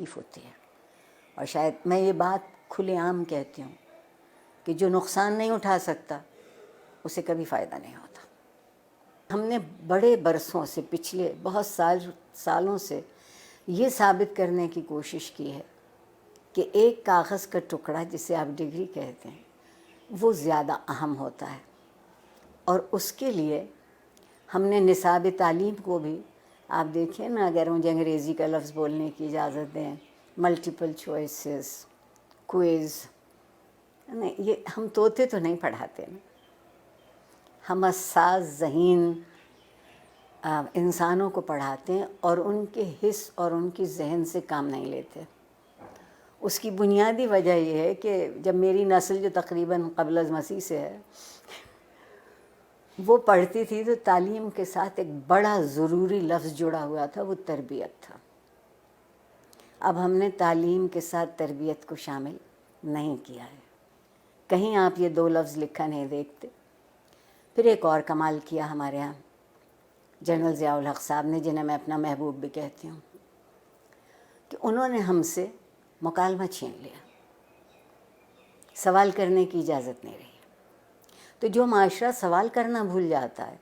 تکلیف ہوتی ہے. اور شاید میں یہ بات کھلے عام کہتی ہوں کہ جو نقصان نہیں اٹھا سکتا اسے کبھی فائدہ نہیں ہوتا. ہم نے بڑے برسوں سے، پچھلے بہت سالوں سے یہ ثابت کرنے کی کوشش کی ہے کہ ایک کاغذ کا ٹکڑا جسے آپ ڈگری کہتے ہیں وہ زیادہ اہم ہوتا ہے. اور اس کے لیے ہم نے نصاب تعلیم کو بھی، آپ دیکھیں نا، اگر مجھے انگریزی کا لفظ بولنے کی اجازت دیں، ملٹیپل چوائسز، کوئز، یہ ہم طوطے تو نہیں پڑھاتے نا، ہم حساس ذہین انسانوں کو پڑھاتے ہیں اور ان کے حس اور ان کی ذہن سے کام نہیں لیتے. اس کی بنیادی وجہ یہ ہے کہ جب میری نسل جو تقریباً قبل از مسیح سے ہے وہ پڑھتی تھی تو تعلیم کے ساتھ ایک بڑا ضروری لفظ جڑا ہوا تھا، وہ تربیت تھا. اب ہم نے تعلیم کے ساتھ تربیت کو شامل نہیں کیا ہے. کہیں آپ یہ دو لفظ لکھا نہیں دیکھتے. پھر ایک اور کمال کیا ہمارے ہاں جنرل ضیاء الحق صاحب نے، جنہیں میں اپنا محبوب بھی کہتی ہوں، کہ انہوں نے ہم سے مکالمہ چھین لیا، سوال کرنے کی اجازت نہیں رہی. تو جو معاشرہ سوال کرنا بھول جاتا ہے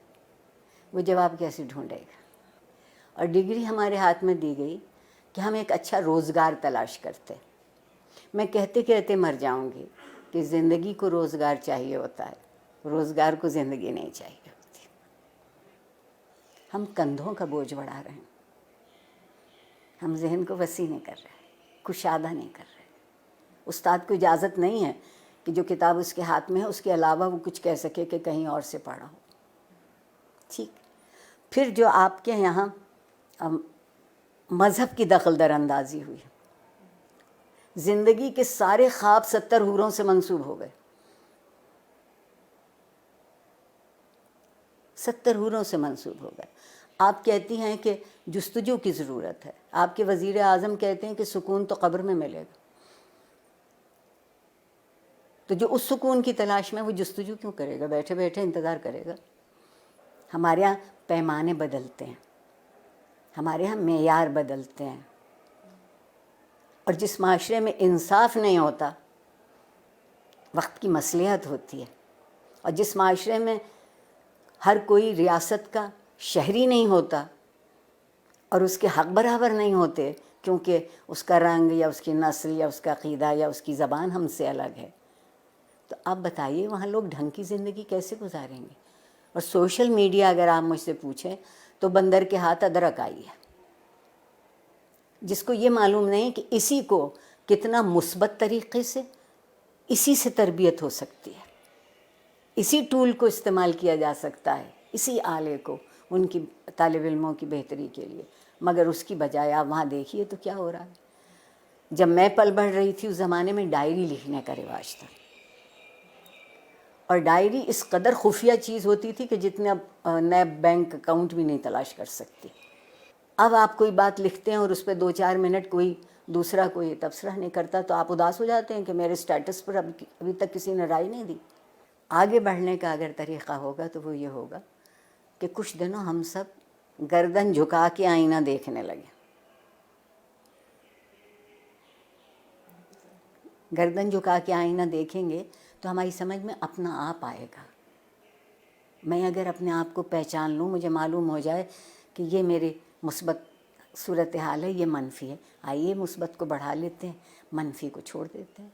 وہ جواب کیسے ڈھونڈے گا؟ اور ڈگری ہمارے ہاتھ میں دی گئی کہ ہم ایک اچھا روزگار تلاش کرتے. میں کہتے کہتے مر جاؤں گی کہ زندگی کو روزگار چاہیے ہوتا ہے، روزگار کو زندگی نہیں چاہیے ہوتی. ہم کندھوں کا بوجھ بڑھا رہے ہیں، ہم ذہن کو وسیع نہیں کر رہے، کشادہ نہیں کر رہے. استاد کو اجازت نہیں ہے کہ جو کتاب اس کے ہاتھ میں ہے اس کے علاوہ وہ کچھ کہہ سکے کہ کہیں اور سے پڑھا ہو. ٹھیک. پھر جو آپ کے یہاں مذہب کی دخل در اندازی ہوئی، زندگی کے سارے خواب 70 حوروں سے منسوب ہو گئے. 70 حوروں سے منسوب ہو گئے. آپ کہتی ہیں کہ جستجو کی ضرورت ہے، آپ کے وزیر اعظم کہتے ہیں کہ سکون تو قبر میں ملے گا. تو جو اس سکون کی تلاش میں وہ جستجو کیوں کرے گا؟ بیٹھے بیٹھے انتظار کرے گا. ہمارے یہاں پیمانے بدلتے ہیں، ہمارے یہاں معیار بدلتے ہیں. اور جس معاشرے میں انصاف نہیں ہوتا وقت کی مصلحت ہوتی ہے. اور جس معاشرے میں ہر کوئی ریاست کا شہری نہیں ہوتا اور اس کے حق برابر نہیں ہوتے کیونکہ اس کا رنگ یا اس کی نسل یا اس کا عقیدہ یا اس کی زبان ہم سے الگ ہے، تو آپ بتائیے وہاں لوگ ڈھنگ کی زندگی کیسے گزاریں گے؟ اور سوشل میڈیا اگر آپ مجھ سے پوچھیں تو بندر کے ہاتھ ادرک آئی ہے. جس کو یہ معلوم نہیں کہ اسی کو کتنا مثبت طریقے سے اسی سے تربیت ہو سکتی ہے، اسی ٹول کو استعمال کیا جا سکتا ہے، اسی آلے کو ان کی طالب علموں کی بہتری کے لیے. مگر اس کی بجائے آپ وہاں دیکھیے تو کیا ہو رہا ہے. جب میں پل بڑھ رہی تھی اس زمانے میں ڈائری لکھنے کا رواج تھا، اور ڈائری اس قدر خفیہ چیز ہوتی تھی کہ جتنے اب نیب بینک اکاؤنٹ بھی نہیں تلاش کر سکتی. اب آپ کوئی بات لکھتے ہیں اور اس پہ 2-4 منٹ کوئی دوسرا کوئی تبصرہ نہیں کرتا تو آپ اداس ہو جاتے ہیں کہ میرے سٹیٹس پر ابھی تک کسی نے رائے نہیں دی. آگے بڑھنے کا اگر طریقہ ہوگا تو وہ یہ ہوگا کہ کچھ دنوں ہم سب گردن جھکا کے آئینہ دیکھنے لگیں. گردن جھکا کے آئینہ دیکھیں گے تو ہماری سمجھ میں اپنا آپ آئے گا. میں اگر اپنے آپ کو پہچان لوں، مجھے معلوم ہو جائے کہ یہ میرے مثبت صورتحال ہے، یہ منفی ہے، آئیے مثبت کو بڑھا لیتے ہیں، منفی کو چھوڑ دیتے ہیں.